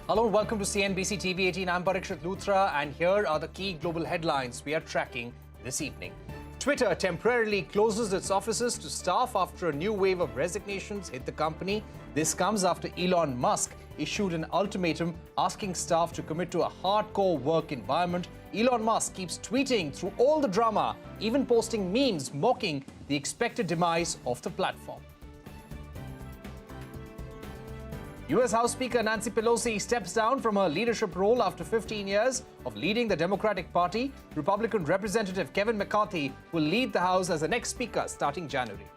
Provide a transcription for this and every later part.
Hello and welcome to CNBC TV 18. I'm Parikshit Luthra and here are the key global headlines we are tracking this evening. Twitter temporarily closes its offices to staff after a new wave of resignations hit the company. This comes after Elon Musk issued an ultimatum asking staff to commit to a hardcore work environment. Elon Musk keeps tweeting through all the drama, even posting memes mocking the expected demise of the platform. U.S. House Speaker Nancy Pelosi steps down from her leadership role after 15 years of leading the Democratic Party. Republican Representative Kevin McCarthy will lead the House as the next Speaker starting January.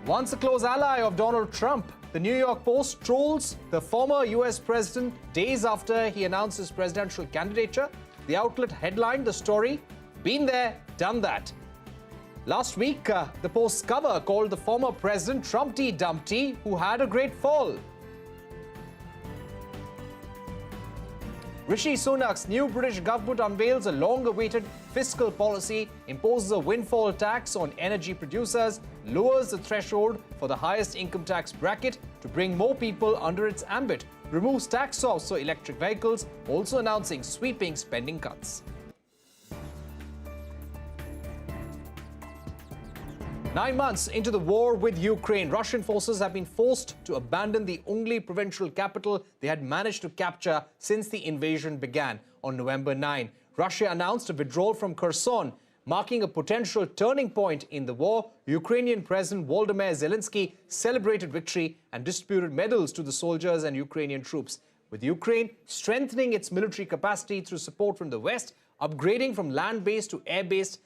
Once a close ally of Donald Trump, the New York Post trolls the former U.S. president days after he announced his presidential candidature. The outlet headlined the story, "Been there, done that." Last week, the Post's cover called the former president Trumpty Dumpty, who had a great fall. Rishi Sunak's new British government unveils a long-awaited fiscal policy, imposes a windfall tax on energy producers, lowers the threshold for the highest income tax bracket to bring more people under its ambit, removes tax offs for electric vehicles, also announcing sweeping spending cuts. 9 months into the war with Ukraine, Russian forces have been forced to abandon the only provincial capital they had managed to capture since the invasion began on November 9. Russia announced a withdrawal from Kherson, marking a potential turning point in the war. Ukrainian President Volodymyr Zelensky celebrated victory and distributed medals to the soldiers and Ukrainian troops. With Ukraine strengthening its military capacity through support from the West, upgrading from land-based to air-based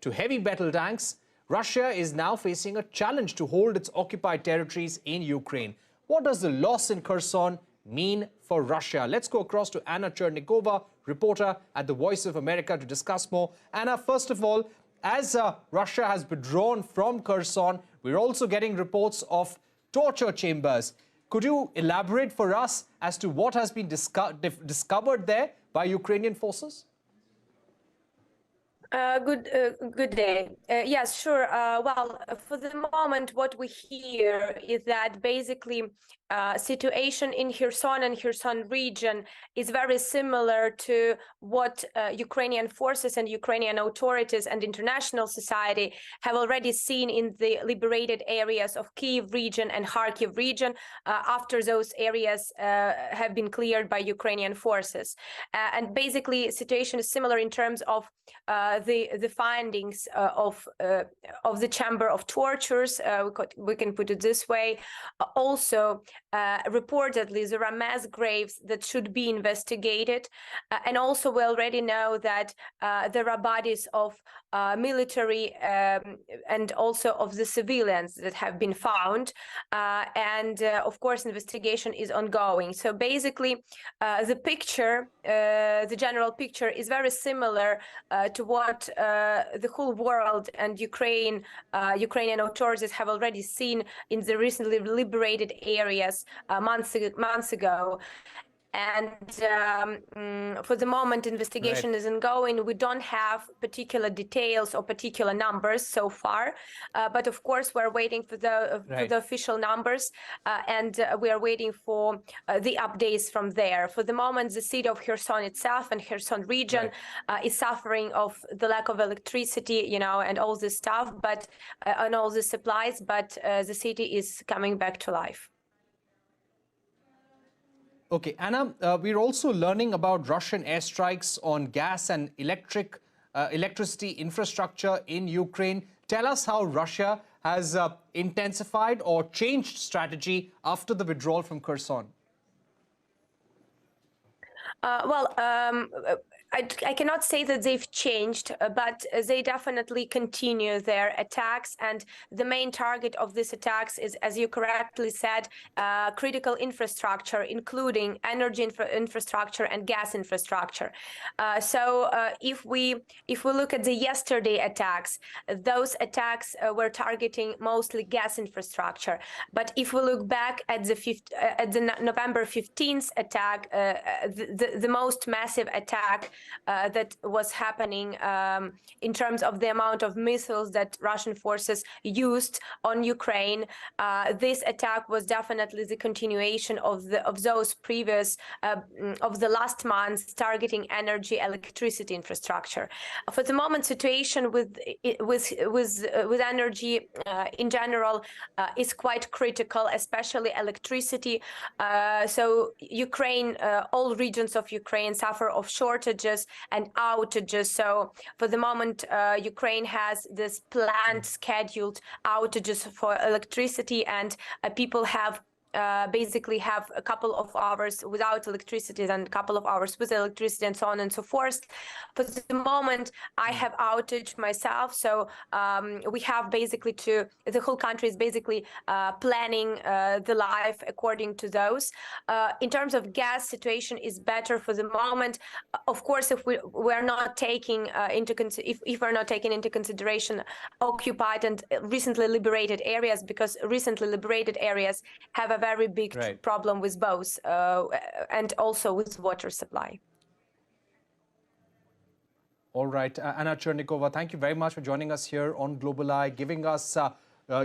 to heavy battle tanks, Russia is now facing a challenge to hold its occupied territories in Ukraine. What does the loss in Kherson mean for Russia? Let's go across to Anna Chernikova, reporter at the Voice of America, to discuss more. Anna, first of all, as Russia has withdrawn from Kherson, we're also getting reports of torture chambers. Could you elaborate for us as to what has been discovered there by Ukrainian forces? Good day. Yes, sure. Well, for the moment, what we hear is that basically situation in Kherson and Kherson region is very similar to what Ukrainian forces and Ukrainian authorities and international society have already seen in the liberated areas of Kyiv region and Kharkiv region after those areas have been cleared by Ukrainian forces. And basically, situation is similar in terms of the findings of the chamber of tortures. We can put it this way. Also, reportedly, there are mass graves that should be investigated, and also we already know that there are bodies of military and also of the civilians that have been found, and of course investigation is ongoing. So basically the picture, the general picture is very similar to what the whole world and Ukrainian authorities have already seen in the recently liberated areas months ago. And for the moment, investigation is ongoing. We don't have particular details or particular numbers so far, but of course we're waiting for the official numbers, and we are waiting for the updates from there. For the moment, the city of Kherson itself and Kherson region is suffering of the lack of electricity, and all this stuff, but and all the supplies. But the city is coming back to life. Okay, Anna, we're also learning about Russian airstrikes on gas and electricity infrastructure in Ukraine. Tell us how Russia has intensified or changed strategy after the withdrawal from Kherson. I cannot say that they've changed, but they definitely continue their attacks. And the main target of these attacks is, as you correctly said, critical infrastructure, including energy infrastructure and gas infrastructure. So if we look at the yesterday attacks, those attacks were targeting mostly gas infrastructure. But if we look back at the November 15th attack, the most massive attack that was happening in terms of the amount of missiles that Russian forces used on Ukraine. This attack was definitely the continuation of those previous of the last months targeting energy, electricity infrastructure. For the moment, situation with energy in general is quite critical, especially electricity. So Ukraine, all regions of Ukraine suffer of shortages and outages. So for the moment, Ukraine has this planned, scheduled outages for electricity, and people have basically have a couple of hours without electricity and a couple of hours with electricity and so on and so forth. For the moment, I have outage myself, so we have basically the whole country is basically planning the life according to those. In terms of gas, situation is better for the moment. Of course, if we're not taking if we're not taking into consideration occupied and recently liberated areas, because recently liberated areas have a very big problem with both and also with water supply. All right, Anna Chernikova, thank you very much for joining us here on Global Eye, giving us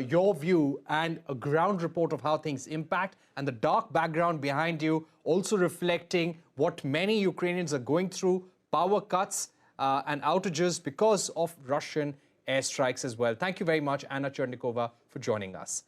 your view and a ground report of how things impact, and the dark background behind you, also reflecting what many Ukrainians are going through, power cuts and outages because of Russian airstrikes as well. Thank you very much, Anna Chernikova, for joining us.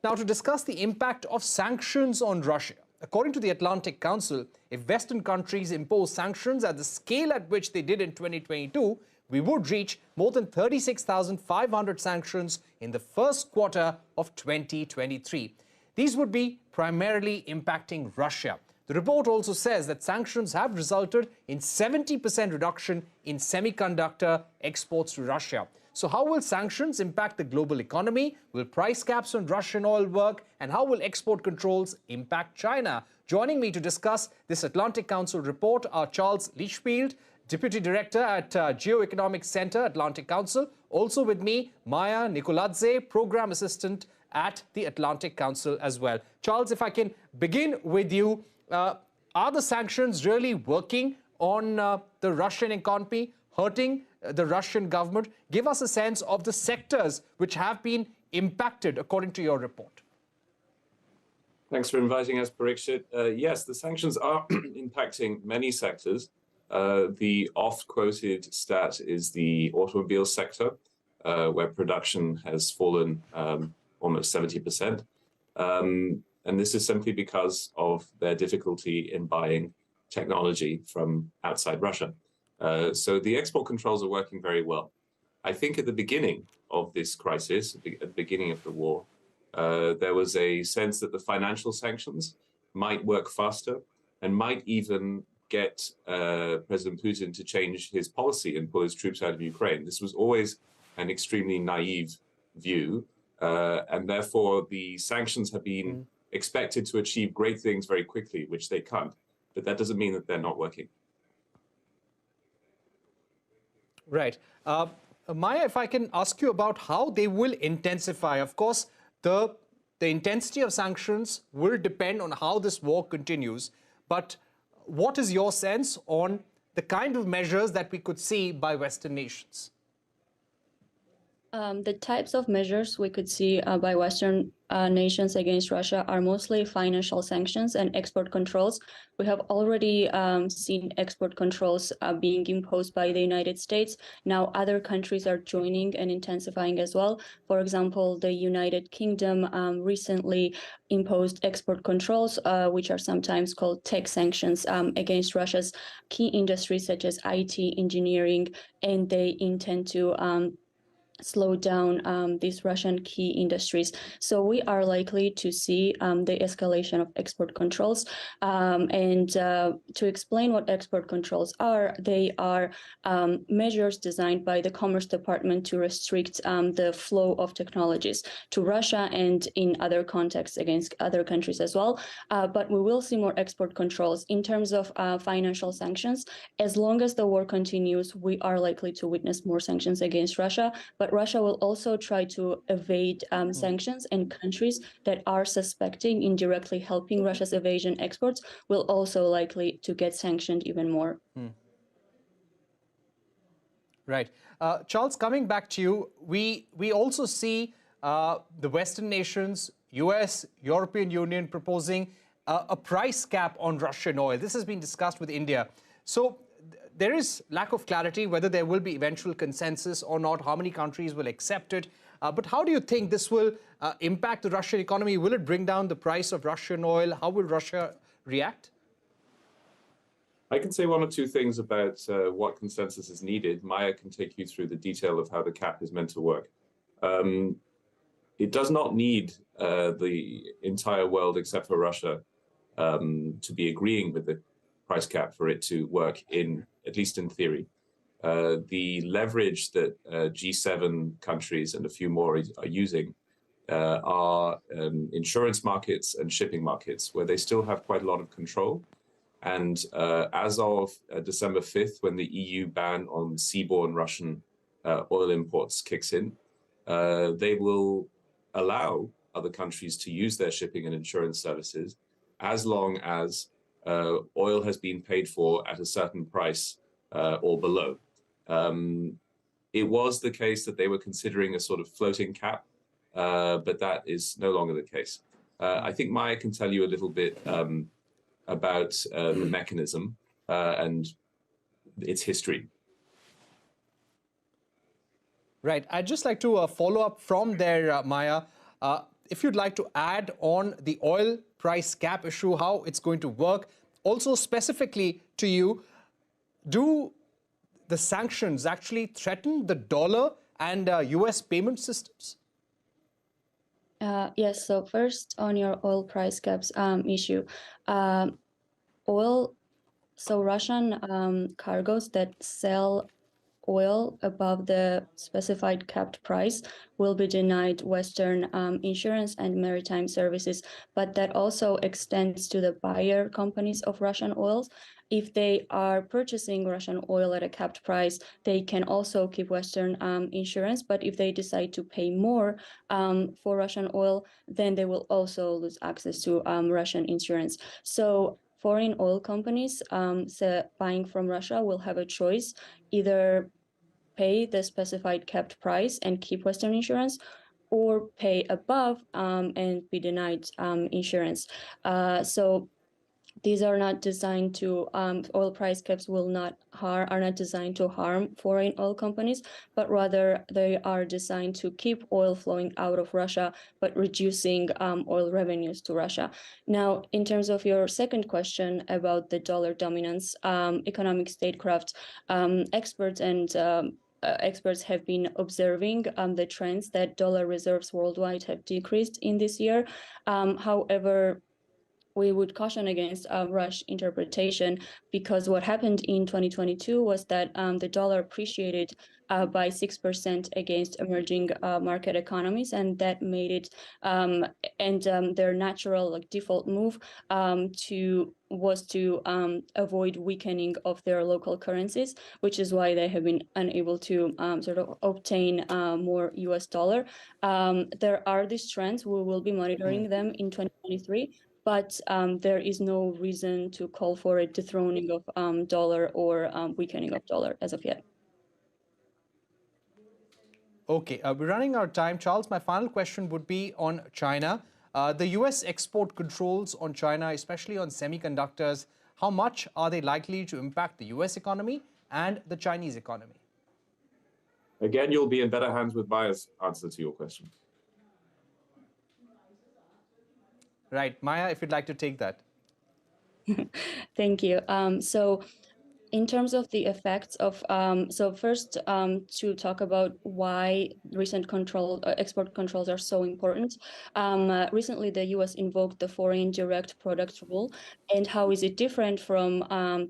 Now, to discuss the impact of sanctions on Russia. According to the Atlantic Council, if Western countries impose sanctions at the scale at which they did in 2022, we would reach more than 36,500 sanctions in the first quarter of 2023. These would be primarily impacting Russia. The report also says that sanctions have resulted in 70% reduction in semiconductor exports to Russia. So how will sanctions impact the global economy? Will price caps on Russian oil work? And how will export controls impact China? Joining me to discuss this Atlantic Council report are Charles Lichfield, Deputy Director at Geoeconomic Center, Atlantic Council. Also with me, Maia, Nikoladze, Program Assistant at the Atlantic Council as well. Charles, if I can begin with you, are the sanctions really working on the Russian economy, hurting the Russian government? Give us a sense of the sectors which have been impacted according to your report. Thanks for inviting us, Parikshit. Yes, the sanctions are impacting many sectors. The oft-quoted stat is the automobile sector, where production has fallen almost 70%. And this is simply because of their difficulty in buying technology from outside Russia. So the export controls are working very well. I think at the beginning of this crisis, at the beginning of the war, there was a sense that the financial sanctions might work faster and might even get President Putin to change his policy and pull his troops out of Ukraine. This was always an extremely naive view, and therefore the sanctions have been expected to achieve great things very quickly, which they can't. But that doesn't mean that they're not working. Right. Maia, if I can ask you about how they will intensify. Of course, the intensity of sanctions will depend on how this war continues. But what is your sense on the kind of measures that we could see by Western nations? The types of measures we could see by Western nations against Russia are mostly financial sanctions and export controls. We have already seen export controls being imposed by the United States. Now other countries are joining and intensifying as well. For example, the United Kingdom recently imposed export controls, which are sometimes called tech sanctions against Russia's key industries such as IT, engineering, and they intend to slow down these Russian key industries. So we are likely to see the escalation of export controls. And to explain what export controls are, they are measures designed by the Commerce Department to restrict the flow of technologies to Russia and in other contexts against other countries as well. But we will see more export controls. In terms of financial sanctions, as long as the war continues, we are likely to witness more sanctions against Russia. But Russia will also try to evade sanctions, and countries that are suspecting indirectly helping Russia's evasion exports will also likely to get sanctioned even more. Right. Charles, coming back to you, we also see the Western nations, US, European Union proposing a price cap on Russian oil. This has been discussed with India. So there is lack of clarity whether there will be eventual consensus or not, how many countries will accept it. But how do you think this will impact the Russian economy? Will it bring down the price of Russian oil? How will Russia react? I can say one or two things about what consensus is needed. Maia can take you through the detail of how the cap is meant to work. It does not need the entire world, except for Russia, to be agreeing with the price cap for it to work, at least in theory. The leverage that G7 countries and a few more are using are insurance markets and shipping markets, where they still have quite a lot of control. And as of December 5th, when the EU ban on seaborne Russian oil imports kicks in, they will allow other countries to use their shipping and insurance services as long as oil has been paid for at a certain price or below. It was the case that they were considering a sort of floating cap, but that is no longer the case. I think Maia can tell you a little bit about the mechanism and its history. Right. I'd just like to follow up from there, Maia. If you'd like to add on the oil price cap issue, how it's going to work. Also, specifically to you, do the sanctions actually threaten the dollar and US payment systems? Yes, so first on your oil price caps issue. Russian cargoes that sell oil above the specified capped price will be denied Western insurance and maritime services, but that also extends to the buyer companies of Russian oils. If they are purchasing Russian oil at a capped price, they can also keep Western insurance, but if they decide to pay more for Russian oil, then they will also lose access to Russian insurance. So foreign oil companies buying from Russia will have a choice: either pay the specified capped price and keep Western insurance, or pay above and be denied insurance. So these are not designed to, oil price caps are not designed to harm foreign oil companies, but rather they are designed to keep oil flowing out of Russia, but reducing oil revenues to Russia. Now, in terms of your second question about the dollar dominance, economic statecraft experts and experts have been observing the trends that dollar reserves worldwide have decreased in this year. However, we would caution against a rush interpretation, because what happened in 2022 was that the dollar appreciated by 6% against emerging market economies, and that made it their natural default move was to avoid weakening of their local currencies, which is why they have been unable to sort of obtain more US dollar. There are these trends. We will be monitoring them in 2023. But there is no reason to call for a dethroning of dollar or weakening of dollar as of yet. Okay, we're running out of time. Charles, my final question would be on China. The US export controls on China, especially on semiconductors, how much are they likely to impact the US economy and the Chinese economy? Again, you'll be in better hands with Maia's answer to your question. Right. Maia, if you'd like to take that. Thank you. So in terms of the effects of, first to talk about why recent export controls are so important. Recently, the US invoked the foreign direct product rule. And how is it different from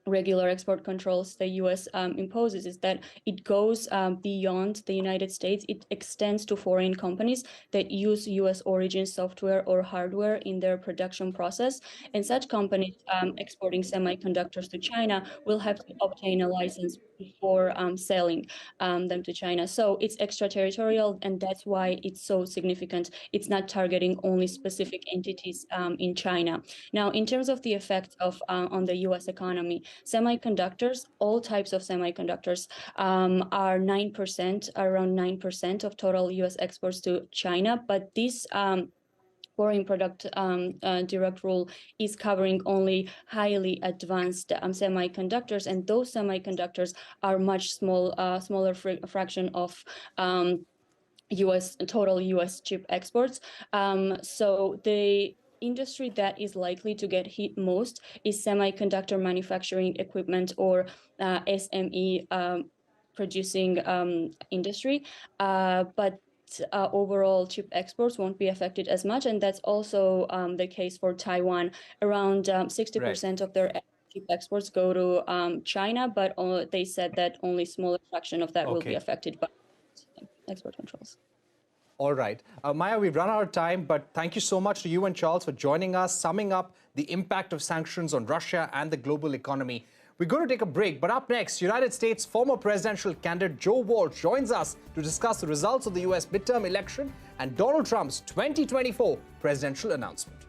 regular export controls the US imposes is that it goes beyond the United States. It extends to foreign companies that use US origin software or hardware in their production process. And such companies exporting semiconductors to China will have to obtain a license before selling them to China. So it's extraterritorial, and that's why it's so significant. It's not targeting only specific entities in China. Now, in terms of the effect of on the US economy, Semiconductors, all types of semiconductors, are 9%, around 9% of total U.S. exports to China. But this foreign product direct rule is covering only highly advanced semiconductors, and those semiconductors are much smaller fraction of total U.S. chip exports. So the industry that is likely to get hit most is semiconductor manufacturing equipment, or SME producing industry. But overall chip exports won't be affected as much, and that's also the case for Taiwan. Around 60% of their chip exports go to China, but they said that only smaller fraction of that will be affected by export controls. All right. Maia, we've run out of time, but thank you so much to you and Charles for joining us, summing up the impact of sanctions on Russia and the global economy. We're going to take a break, but up next, United States former presidential candidate Joe Walsh joins us to discuss the results of the US midterm election and Donald Trump's 2024 presidential announcement.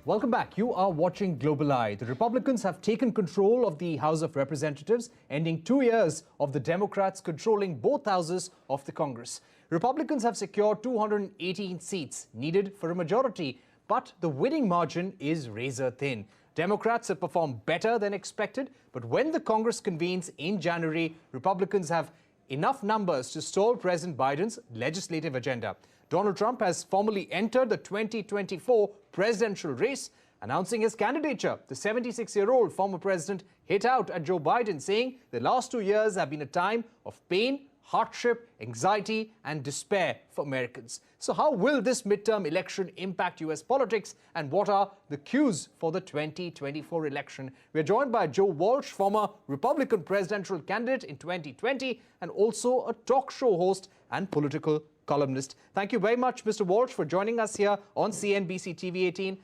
Welcome back. You are watching Global Eye. The Republicans have taken control of the House of Representatives, ending 2 years of the Democrats controlling both houses of the Congress. Republicans have secured 218 seats needed for a majority, but the winning margin is razor thin. Democrats have performed better than expected, but when the Congress convenes in January, Republicans have enough numbers to stall President Biden's legislative agenda. Donald Trump has formally entered the 2024 presidential race, announcing his candidature. The 76-year-old former president hit out at Joe Biden, saying the last 2 years have been a time of pain, hardship, anxiety, and despair for Americans. So how will this midterm election impact US politics, and what are the cues for the 2024 election? We are joined by Joe Walsh, former Republican presidential candidate in 2020, and also a talk show host and political columnist. Thank you very much, Mr. Walsh, for joining us here on CNBC TV 18.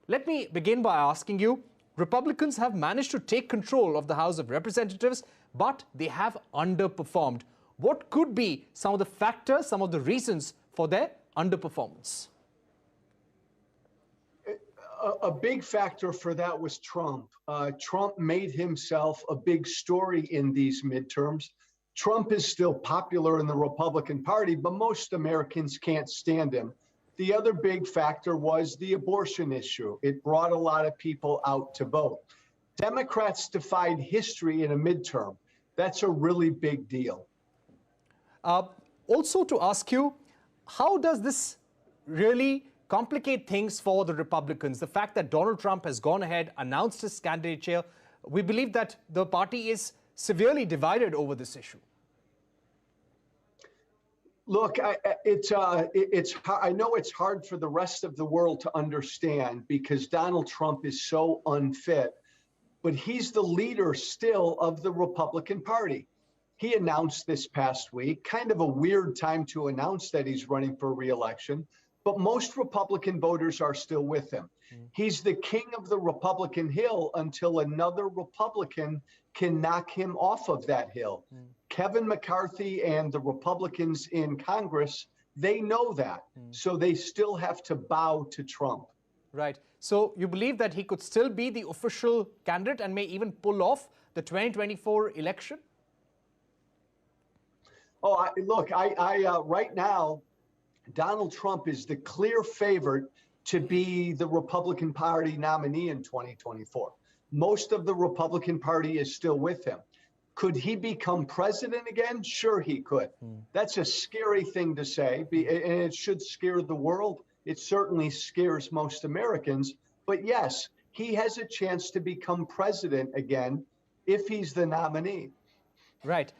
Let me begin by asking you, Republicans have managed to take control of the House of Representatives, but they have underperformed. What could be some of the factors, some of the reasons for their underperformance? A big factor for that was Trump. Trump made himself a big story in these midterms. Trump is still popular in the Republican Party, but most Americans can't stand him. The other big factor was the abortion issue. It brought a lot of people out to vote. Democrats defied history in a midterm. That's a really big deal. Also to ask you, how does this really complicate things for the Republicans? The fact that Donald Trump has gone ahead, announced his candidature, we believe that the party is severely divided over this issue. Look, I know it's hard for the rest of the world to understand because Donald Trump is so unfit, but he's the leader still of the Republican Party. He announced this past week, kind of a weird time to announce that he's running for re-election, but most Republican voters are still with him. He's the king of the Republican Hill until another Republican can knock him off of that hill. Kevin McCarthy and the Republicans in Congress, they know that. So they still have to bow to Trump. Right. So you believe that he could still be the official candidate and may even pull off the 2024 election? Oh, look, right now, Donald Trump is the clear favorite to be the Republican Party nominee in 2024. Most of the Republican Party is still with him. Could he become president again? Sure, he could. That's a scary thing to say, and it should scare the world. It certainly scares most Americans. But yes, he has a chance to become president again if he's the nominee. Right.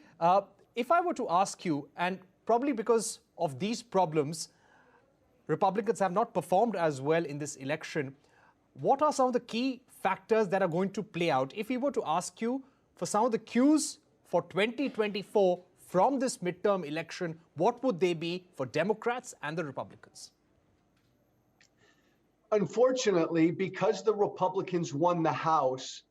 If I were to ask you, and probably because of these problems, Republicans have not performed as well in this election. What are some of the key factors that are going to play out? If we were to ask you for some of the cues for 2024 from this midterm election, what would they be for Democrats and the Republicans? Unfortunately, because the Republicans won the House,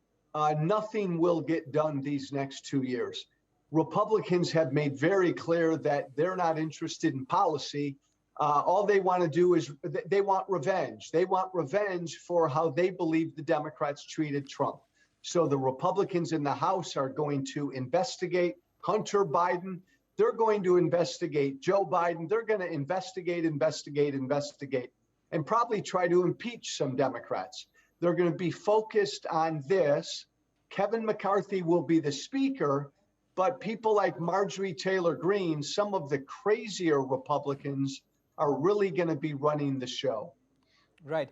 nothing will get done these next 2 years. Republicans have made very clear that they're not interested in policy. All they want to do is they want revenge. They want revenge for how they believe the Democrats treated Trump. So the Republicans in the House are going to investigate Hunter Biden. They're going to investigate Joe Biden. They're going to investigate, and probably try to impeach some Democrats. They're going to be focused on this. Kevin McCarthy will be the speaker, but people like Marjorie Taylor Greene, some of the crazier Republicans, are really going to be running the show. Right.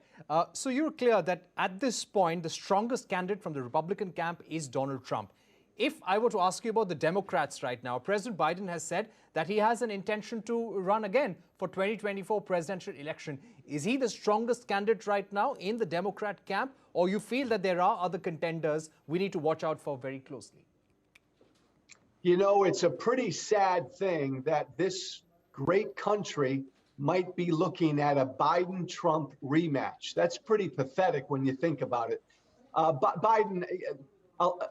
So you're clear that at this point, the strongest candidate from the Republican camp is Donald Trump. If I were to ask you about the Democrats right now, President Biden has said that he has an intention to run again for 2024 presidential election. Is he the strongest candidate right now in the Democrat camp, or you feel that there are other contenders we need to watch out for very closely? You know, it's a pretty sad thing that this great country might be looking at a Biden-Trump rematch. That's pretty pathetic when you think about it. But Biden,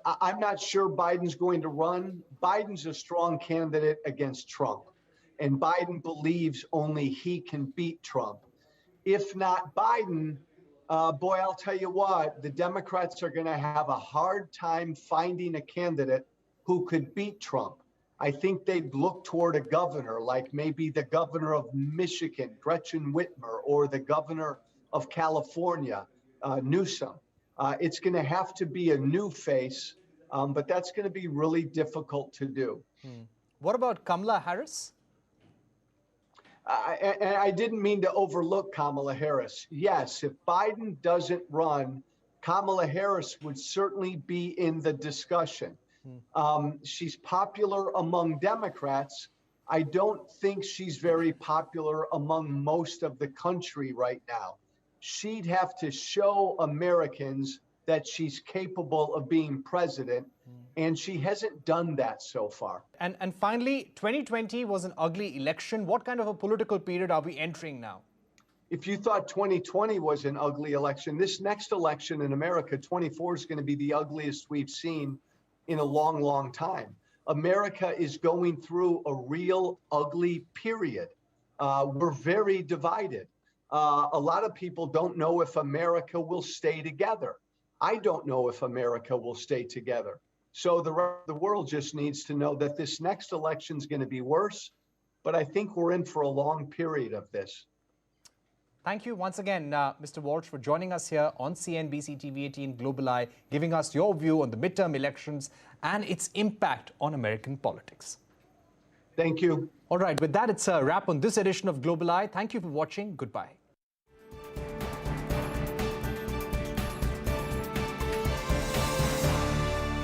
I'm not sure Biden's going to run. Biden's a strong candidate against Trump, and Biden believes only he can beat Trump. If not Biden, boy, I'll tell you what, the Democrats are going to have a hard time finding a candidate who could beat Trump. I think they'd look toward a governor, like maybe the governor of Michigan, Gretchen Whitmer, or the governor of California, Newsom. It's going to have to be a new face, but that's going to be really difficult to do. What about Kamala Harris? I didn't mean to overlook Kamala Harris. Yes, if Biden doesn't run, Kamala Harris would certainly be in the discussion. She's popular among Democrats. I don't think she's very popular among most of the country right now. She'd have to show Americans that she's capable of being president, and she hasn't done that so far. And finally, 2020 was an ugly election. What kind of a political period are we entering now? If you thought 2020 was an ugly election, this next election in America, 24, is going to be the ugliest we've seen in a long, long time. America is going through a real ugly period. We're very divided. A lot of people don't know if America will stay together. I don't know if America will stay together. So the rest of the world just needs to know that this next election is going to be worse, but I think we're in for a long period of this. Thank you once again, Mr. Walsh, for joining us here on CNBC TV 18 Global Eye, giving us your view on the midterm elections and its impact on American politics. Thank you. All right, with that, it's a wrap on this edition of Global Eye. Thank you for watching. Goodbye.